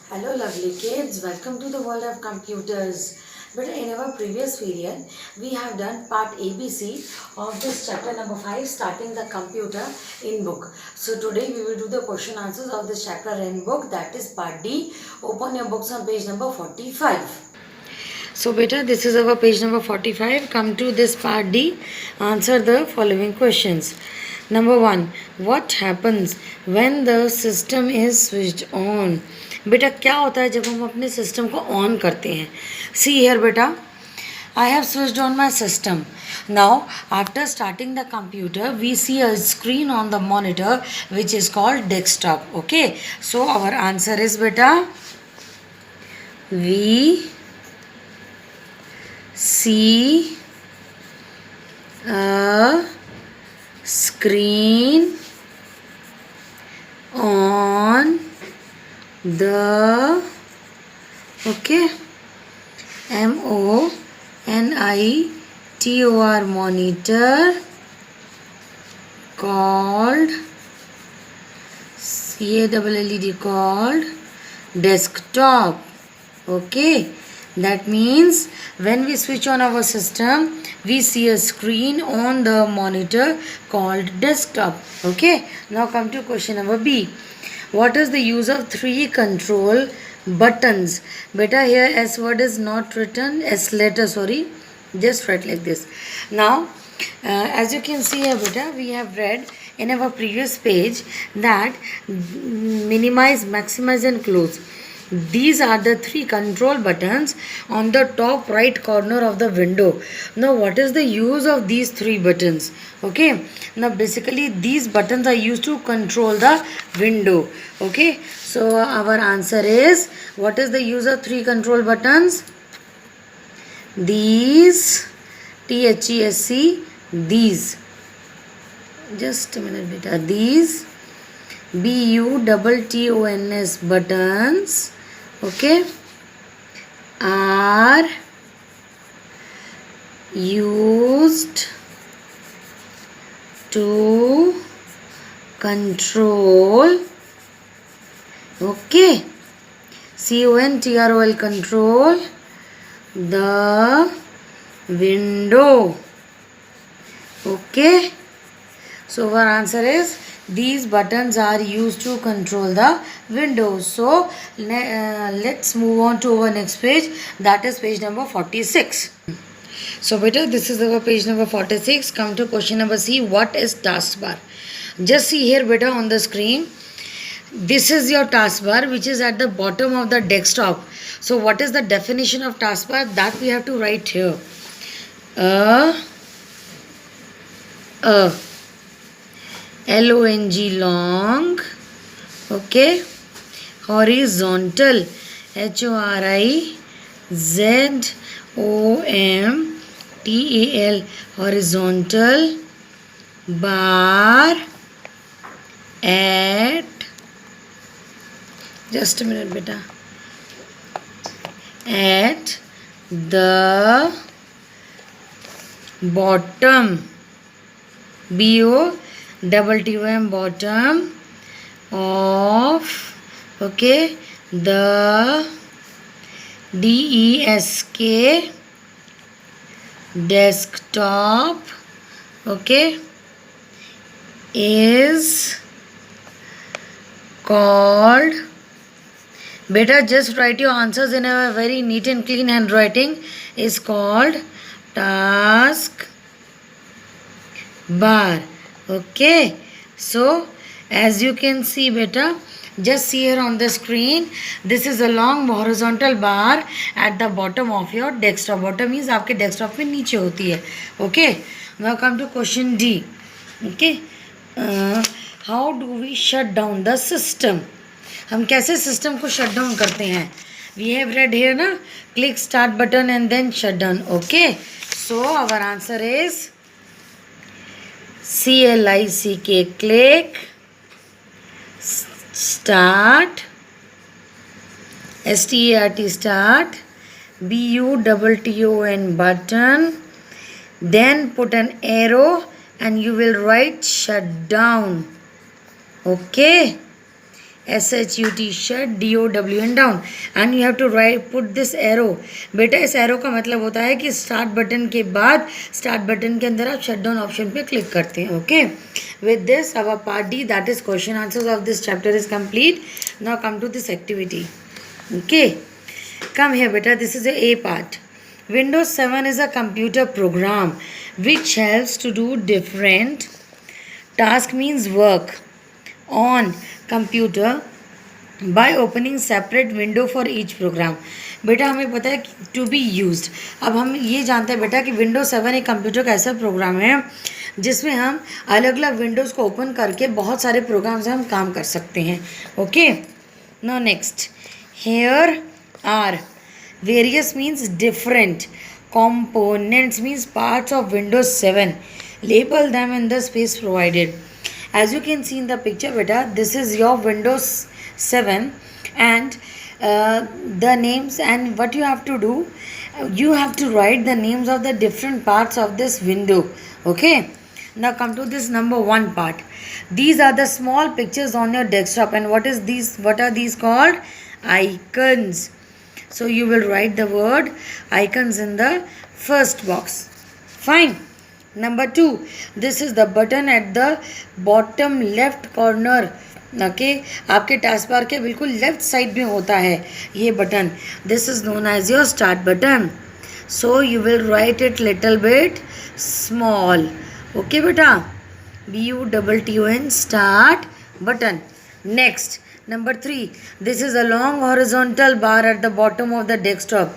Hello lovely kids, welcome to the world of computers. But in our previous video, we have done part ABC of this chapter number 5 starting the computer in book. So today we will do the question answers of this chapter in book, that is part D. Open your books on page number 45. So beta, this is our page number 45. Come to this part D. Answer the following questions. Number 1. What happens when the system is switched on? बेटा क्या होता है जब हम अपने system को on करते हैं? सी हियर बेटा, I have switched on my system. Now, after starting the computer, we see a screen on the monitor which is called desktop. Okay. So, our answer is beta, we see a screen on the monitor called CALLED called desktop. Okay, that means when we switch on our system, we see a screen on the monitor called desktop. Okay, now come to question number B. What is the use of 3 control buttons? Beta, here S word is not written, S letter, sorry, just write like this. Now, as you can see here beta, we have read in our previous page that minimize, maximize and close. These are the 3 control buttons on the top right corner of the window. Now what is the use of these 3 buttons? Okay, now basically these buttons are used to control the window. Okay, so our answer is, what is the use of 3 control buttons? These, THESC, these, just a minute beta, these BUTTONS buttons, okay, are used to control, okay, CONTROL, control the window. Okay, so our answer is, these buttons are used to control the window. So let's move on to our next page, that is page number 46. So beta, this is our page number 46. Come to question number C. What is taskbar? Just see here beta on the screen. This is your taskbar which is at the bottom of the desktop. So what is the definition of taskbar? That we have to write here. LONG, long, okay, horizontal, HORIZONTAL, horizontal bar at, just a minute beta, at the bottom, BOTTOM, bottom of, okay, the DESK, desktop, okay, is called, beta just write your answers in a very neat and clean handwriting, is called task bar. Okay, so as you can see beta, just see here on the screen, this is a long horizontal bar at the bottom of your desktop. Bottom means आपके desktop पे नीचे होती है. Okay, now come to question D. Okay, how do we shut down the system? हम कैसे system को shut down करते हैं? We have read here ना, click start button and then shut down. Okay, so our answer is CLICK, click start, START, start, BUTTON, button, then put an arrow and you will write shut down. Okay, SHUT shut, DOW and down, and you have to write put this arrow. बेटा इस arrow का मतलब होता है कि start button के बाद start button के अंदर आप शट डाउन ऑप्शन पे क्लिक करते हैं. Okay, with this our part D, that is question answers of this chapter is complete. Now come to this activity. Okay, come here beta, this is the A part. Windows 7 is a computer program which helps to do different task, means work on computer by opening separate window for each program. बेटा हमें पता है to be used. अब हम ये जानते हैं बेटा कि विंडोज 7 एक कंप्यूटर का ऐसा प्रोग्राम है जिसमें हम अलग अलग विंडोज़ को ओपन करके बहुत सारे प्रोग्राम से हम काम कर सकते हैं. Okay, now next, here are various means different, components means parts of Windows 7. Label them in the space provided. As you can see in the picture beta, this is your Windows 7 and the names, and what you have to do, you have to write the names of the different parts of this window. Okay, now come to this number 1 part. These are the small pictures on your desktop, and what are these called? Icons. So you will write the word icons in the first box. Fine. Number 2, this is the button at the bottom left corner. Okay, आपके task bar के बिल्कुल left side में होता है ये button. This is known as your start button. So you will write it little bit small. Okay बेटा, BUTTON, start button. Next, number 3, this is a long horizontal bar at the bottom of the desktop.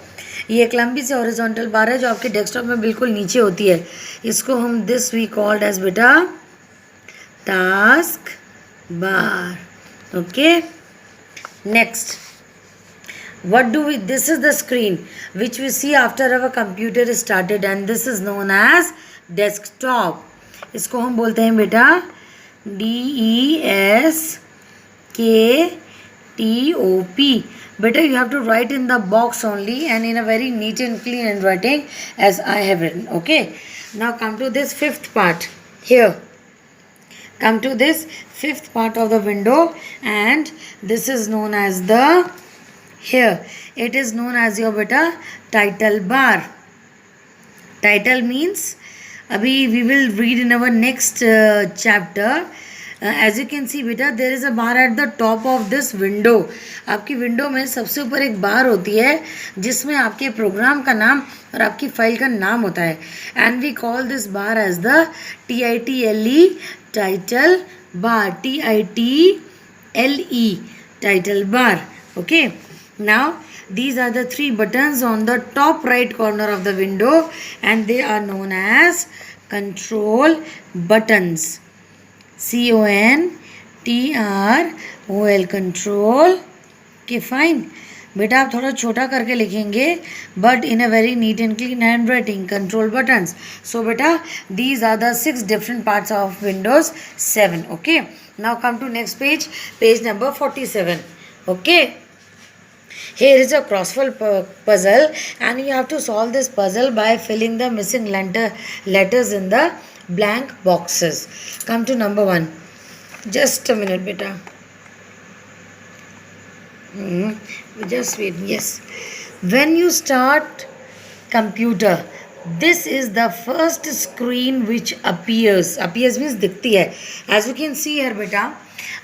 ये एक लंबी सी horizontal बार है जो आपके desktop में बिल्कुल नीचे होती है. इसको हम दिस वी कॉल्ड एज बेटा task bar. Okay, next, what do we, this is the screen which we see after our computer is started, and this is known as desktop. इसको हम बोलते हैं बेटा DESKTOP. Better you have to write in the box only and in a very neat and clean handwriting as I have written. Okay, now come to this 5th part. Here, come to this 5th part of the window, and this is known as the, here it is known as your beta title bar. Title means abhi we will read in our next chapter. As you can see beta, there is a bar at the top of this window. आपकी window में सबसे ऊपर एक बार होती है जिसमें आपके programme का नाम और आपकी फाइल का नाम होता है, and we call this bar as the TITLE title bar. TITLE title bar. Okay, now these are the 3 buttons on the top right corner of the window, and they are known as control buttons. CONTROL, control. Okay, fine. बेटा आप थोड़ा छोटा करके लिखेंगे but in a very neat and clean handwriting. Control buttons. So बेटा these are the 6 different parts of Windows 7. Okay, now come to next page, page number 47. Okay, here is a crossword puzzle, and you have to solve this puzzle by filling the missing letters in the blank boxes. Come to number 1. Just a minute beta. Just wait. Yes, when you start computer, this is the first screen which appears means दिखती है. As you can see here beta,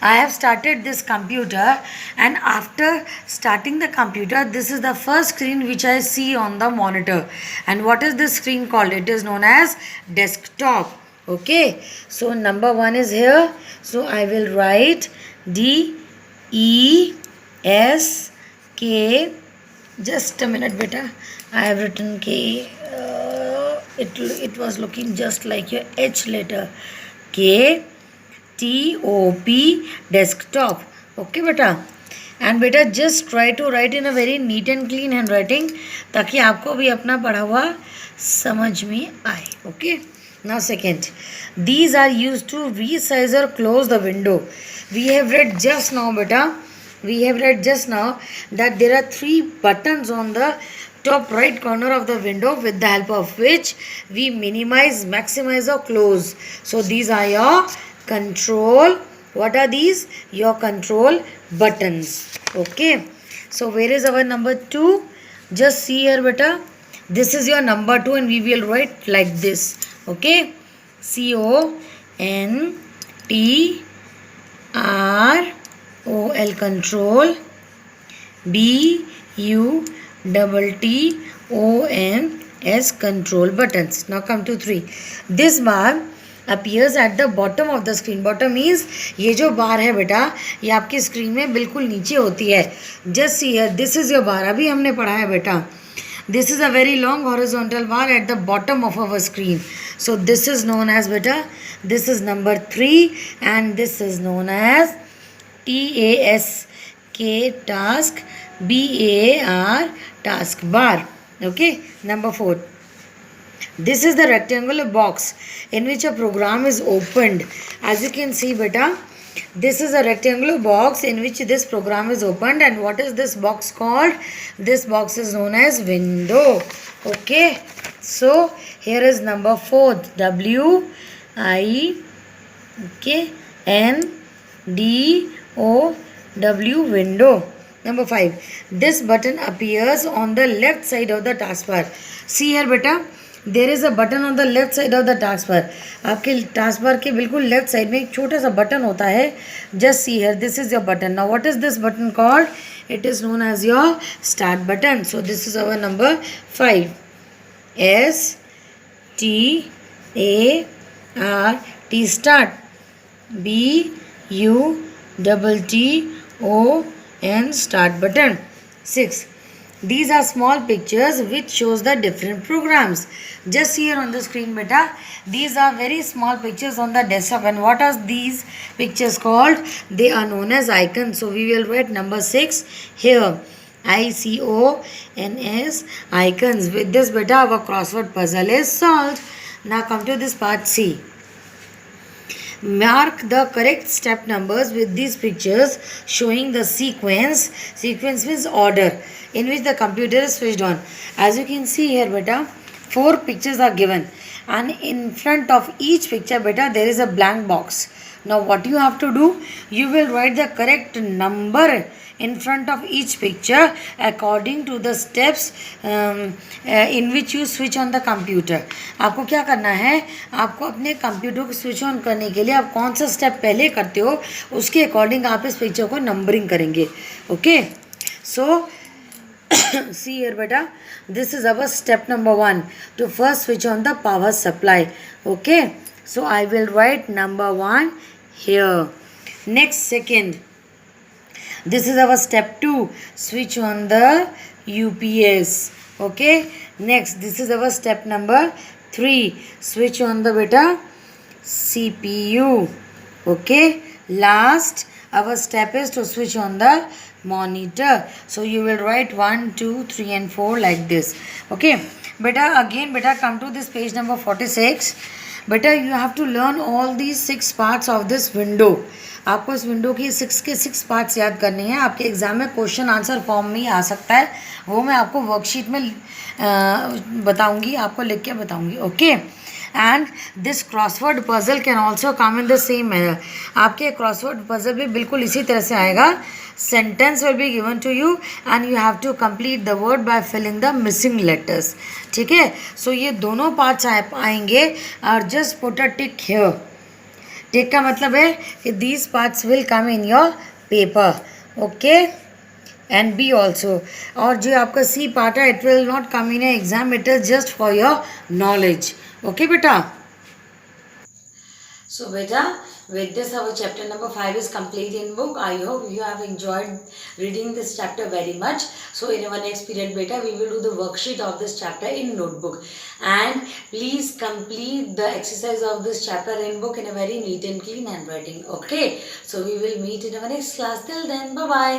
I have started this computer, and after starting the computer, this is the first screen which I see on the monitor. And what is this screen called? It is known as desktop. Okay, so number 1 is here, so I will write DESK. Just a minute beta, I have written K. It was looking just like your H letter. KTOP, desktop. Okay beta, and beta just try to write in a very neat and clean handwriting ताकि आपको भी अपना पढ़ा हुआ समझ में आए. Okay, now second, these are used to resize or close the window. We have read just now beta, we have read just now that there are 3 buttons on the top right corner of the window with the help of which we minimize, maximize or close. So these are your control What are these? Your control buttons. Okay. So where is our number 2? Just see here, beta. This is your number 2 and we will write like this. Okay. CONTROL, control. BUTTONS, control buttons. Now come to 3. This bar appears at the bottom of the screen. Bottom means ये जो बार है बेटा ये आपकी screen में बिल्कुल नीचे होती है. Just see here, this is your bar. अभी हमने पढ़ा है बेटा. This is a very long horizontal bar at the bottom of our screen. So this is known as beta. This is number 3 and this is known as TASK, task. BAR, task bar. Okay. Number 4. This is the rectangular box in which a program is opened. As you can see beta, this is a rectangular box in which this program is opened. And what is this box called? This box is known as window. Okay. So here is number 4. WINDOW, window. Number 5. This button appears on the left side of the taskbar. See here beta, there is a button on the left side of the taskbar. आपके taskbar के बिल्कुल left side में एक छोटा सा button होता है. Just see here, this is your button. Now what is this button called? It is known as your start button. So this is our number 5. START, start. BUTTON, start button. 6. These are small pictures which shows the different programs. Just here on the screen beta, these are very small pictures on the desktop. And what are these pictures called? They are known as icons. So we will write number 6 here. ICONS, icons. With this beta, our crossword puzzle is solved. Now come to this part C. Mark the correct step numbers with these pictures showing the sequence. Sequence means order in which the computer is switched on. As you can see here beta, 4 pictures are given and in front of each picture beta there is a blank box. Now what you have to do, you will write the correct number in front of each picture according to the steps in which you switch on the computer. आपको क्या करना है, आपको अपने computer को switch on करने के लिए आप कौन सा स्टेप पहले करते हो उसके अकॉर्डिंग आप इस पिक्चर को नंबरिंग करेंगे. Okay. So see here beta, this is our step number 1 to first switch on the power supply. Okay. So I will write number 1 here. Next, second. This is our step 2, switch on the UPS. Okay. Next, this is our step number 3, switch on the beta CPU. Okay. Last, our step is to switch on the monitor. So you will write 1, 2, 3 and 4 like this. Okay. Beta, again beta, come to this page number 46. Beta, you have to learn all these 6 parts of this window. आपको इस window की 6 के 6 parts याद करने हैं. आपके exam में question answer form में ही आ सकता है, वो मैं आपको वर्कशीट में बताऊंगी, आपको लिख के बताऊंगी. Okay. And this crossword puzzle can also come in the same manner. आपके क्रॉसवर्ड पजल भी बिल्कुल इसी तरह से आएगा. Sentence will be given to you and you have to complete the word by filling the missing letters. ठीक है. So ये दोनों पार्ट्स आएंगे और just put a tick here. Tick का मतलब है कि these parts will come in your paper. Okay. And B also. और जो आपका सी पार्ट है, it will not come in exam, it is just for your knowledge. Okay beta. So beta, with this our chapter number 5 is complete in book. I hope you have enjoyed reading this chapter very much. So in our next period beta, we will do the worksheet of this chapter in notebook. And please complete the exercise of this chapter in book in a very neat and clean handwriting. Okay. So we will meet in our next class. Till then, bye bye.